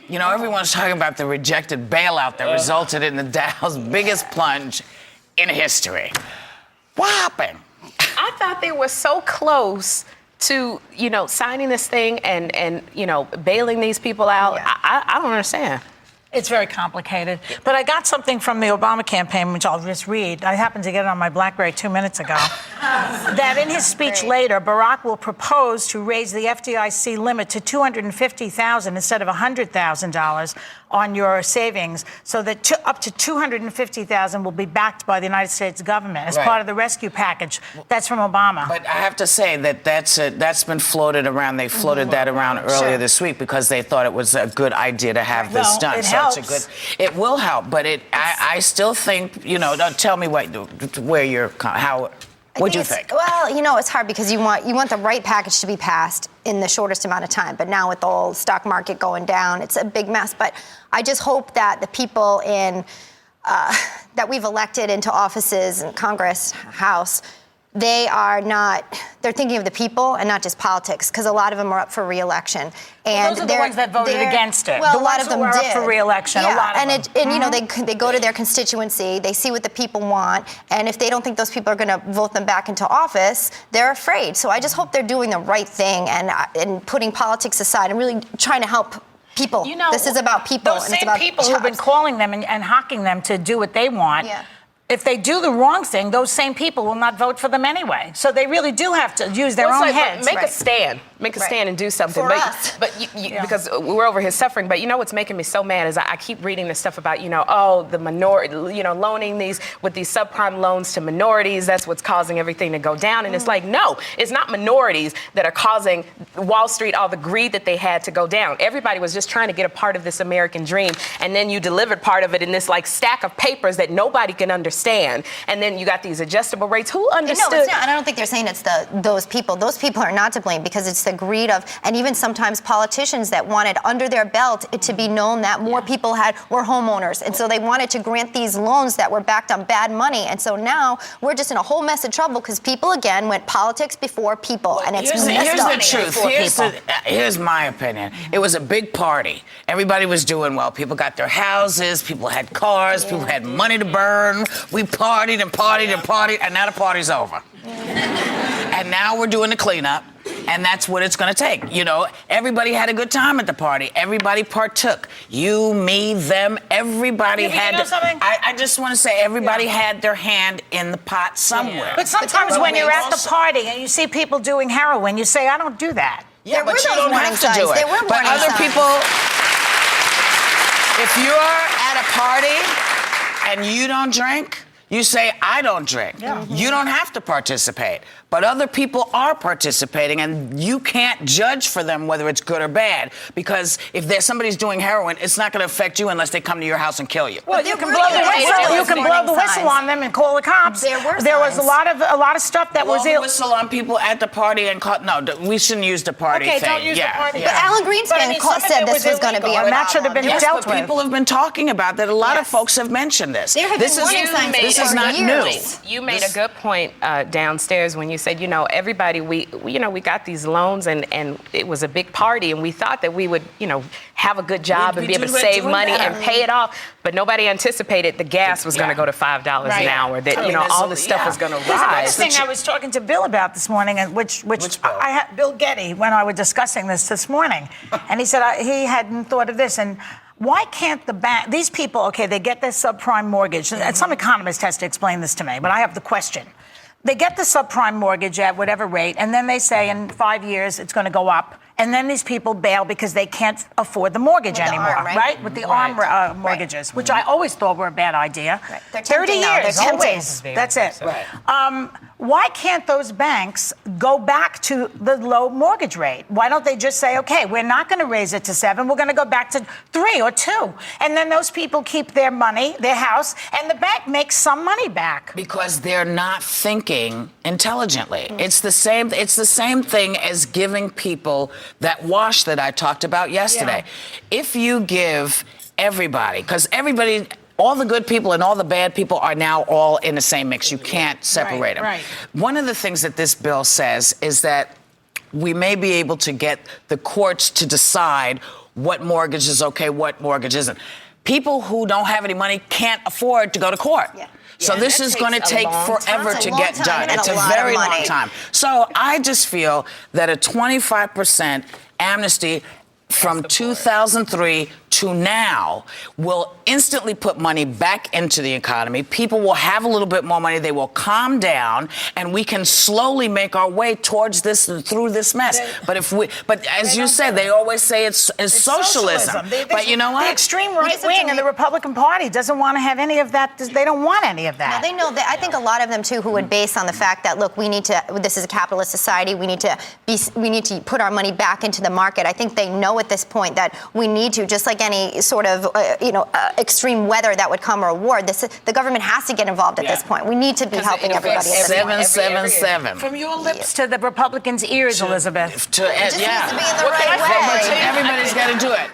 You know, everyone's talking about the rejected bailout that resulted in the Dow's biggest plunge in history. What happened? I thought they were so close to, signing this thing and bailing these people out. Yeah. I don't understand. It's very complicated. But I got something from the Obama campaign, which I'll just read. I happened to get it on my BlackBerry 2 minutes ago. That in his speech later, Barack will propose to raise the FDIC limit to $250,000 instead of $100,000 on your savings, so that up to $250,000 will be backed by the United States government as part of the rescue package. That's from Obama. But I have to say that that's been floated around. They floated that around earlier this week because they thought it was a good idea to have this done. It helps. It will help, but I still think, tell me what do you think? Well, it's hard because you want the right package to be passed in the shortest amount of time. But now with the whole stock market going down, it's a big mess. But I just hope that the people that we've elected into offices in Congress, House, they're thinking of the people and not just politics, because a lot of them are up for re-election. And those are the ones that voted against it. Well, a lot of them were did. Up for re-election. Yeah, a lot of them. They go to their constituency, they see what the people want, and if they don't think those people are going to vote them back into office, they're afraid. So I just hope they're doing the right thing and putting politics aside and really trying to help people. This is about people. Those and it's same about people who've been calling them and hawking them to do what they want. Yeah. If they do the wrong thing, those same people will not vote for them anyway. So they really do have to use their own heads. Make a stand. Make a stand and do something. For us. But because we're over here suffering. But what's making me so mad is I keep reading this stuff about, the minority, loaning these subprime loans to minorities. That's what's causing everything to go down. And it's like, no, it's not minorities that are causing Wall Street all the greed that they had to go down. Everybody was just trying to get a part of this American dream. And then you delivered part of it in this stack of papers that nobody can understand. And then you got these adjustable rates. Who understood? No, it's not. And I don't think they're saying it's those people. Those people are not to blame, because it's the greed of, and even sometimes politicians that wanted under their belt it to be known that more people were homeowners. And so they wanted to grant these loans that were backed on bad money. And so now we're just in a whole mess of trouble because people, again, went politics before people. And it's here's the truth. Here's my opinion. It was a big party. Everybody was doing well. People got their houses. People had cars. People had money to burn. We partied and partied and partied, and now the party's over. And now we're doing the cleanup, and that's what it's going to take. Everybody had a good time at the party. Everybody partook. You, me, them, everybody had. I just want to say everybody had their hand in the pot somewhere. But sometimes when you're at the party and you see people doing heroin, you say, I don't do that. Yeah, but you don't have to do it. But other people, if you're at a party and you don't drink, you say, I don't drink. Yeah. You don't have to participate. But other people are participating, and you can't judge for them whether it's good or bad, because if somebody's doing heroin, it's not going to affect you unless they come to your house and kill you. Well, you can blow the whistle. You can blow the whistle on them and call the cops. There was a lot of stuff that was the whistle on people at the party and call. No, we shouldn't use the party thing. Okay, don't use the party. But Alan Greenspan said this was going to be a problem. That should have been dealt with. People have been talking about that. A lot of folks have mentioned this. This is not new. You made a good point downstairs when you said, everybody, we got these loans and it was a big party, and we thought that we would, have a good job and be able to save money and pay it off. But nobody anticipated the gas was going to go to $5 an hour. That all this stuff was going to rise. The thing I was talking to Bill about this morning, and which I had Bill Getty when I was discussing this morning, and he said he hadn't thought of this. And why can't the bank? These people, okay, they get this subprime mortgage. And some economist has to explain this to me, but I have the question. They get the subprime mortgage at whatever rate, and then they say in 5 years it's going to go up. And then these people bail because they can't afford the mortgage anymore, right? With the ARM mortgages, which I always thought were a bad idea. Right. 30 years, always. That's it. Right. Why can't those banks go back to the low mortgage rate? Why don't they just say, okay, we're not going to raise it to 7, we're going to go back to 3 or 2. And then those people keep their money, their house, and the bank makes some money back. Because they're not thinking intelligently. It's the same thing as giving people that wash that I talked about yesterday. Yeah. If you give everybody, because everybody, all the good people and all the bad people are now all in the same mix. You can't separate them. Right. One of the things that this bill says is that we may be able to get the courts to decide what mortgage is okay, what mortgage isn't. People who don't have any money can't afford to go to court. Yeah. So Yeah, this that is going to takes a take long forever time. to It's a long get time done. and It's a a lot of very long money. time. So I just feel that a 25% amnesty from 2003 to now will instantly put money back into the economy. People will have a little bit more money. They will calm down, and we can slowly make our way towards this through this mess. But as you said, they always say it's socialism. But you know what? The extreme right wing and the Republican Party doesn't want to have any of that. They don't want any of that. Now, they know that. I think a lot of them too, who would base on the fact that, look, we need to. This is a capitalist society. We need to put our money back into the market. I think they know at this point that we need to, just like any sort of extreme weather that would come or a war. The government has to get involved at this point. We need to be helping everybody at this point. 777. From your lips to the Republicans' ears, Elizabeth. It just needs to be in the right Everybody's way. got to do it.